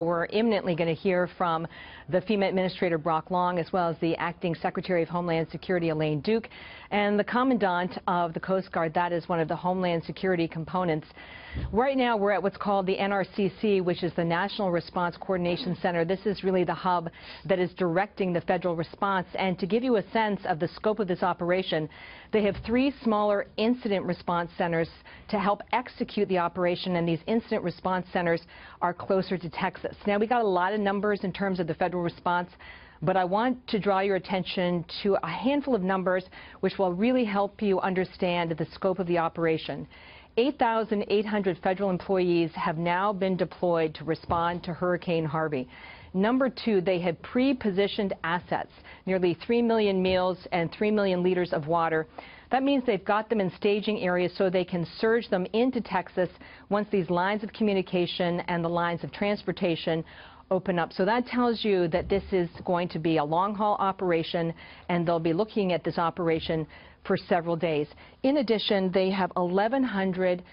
We're imminently going to hear from the FEMA Administrator Brock Long, as well as the Acting Secretary of Homeland Security Elaine Duke, and the Commandant of the Coast Guard. That is one of the Homeland Security components. Right now, we're at what's called the NRCC, which is the National Response Coordination Center. This is really the hub that is directing the federal response. And to give you a sense of the scope of this operation, they have 3 smaller incident response centers to help execute the operation, and these incident response centers are closer to Texas. Now, we got a lot of numbers in terms of the federal response, but I want to draw your attention to a handful of numbers which will really help you understand the scope of the operation. 8,800 federal employees have now been deployed to respond to Hurricane Harvey. Number 2, they have pre-positioned assets, nearly 3 million meals and 3 million liters of water. That means they've got them in staging areas so they can surge them into Texas once these lines of communication and the lines of transportation open up. So that tells you that this is going to be a long-haul operation, and they'll be looking at this operation for several days. In addition, they have 1,100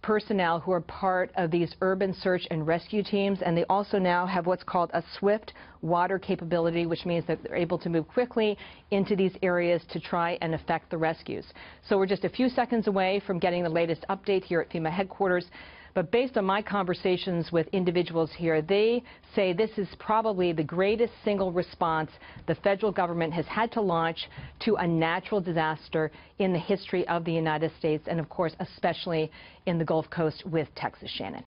personnel who are part of these urban search and rescue teams, and they also now have what's called a swift water capability, which means that they're able to move quickly into these areas to try and effect the rescues. So we're just a few seconds away from getting the latest update here at FEMA headquarters. But based on my conversations with individuals here, they say this is probably the greatest single response the federal government has had to launch to a natural disaster in the history of the United States, and of course, especially in the Gulf Coast with Texas. Shannon.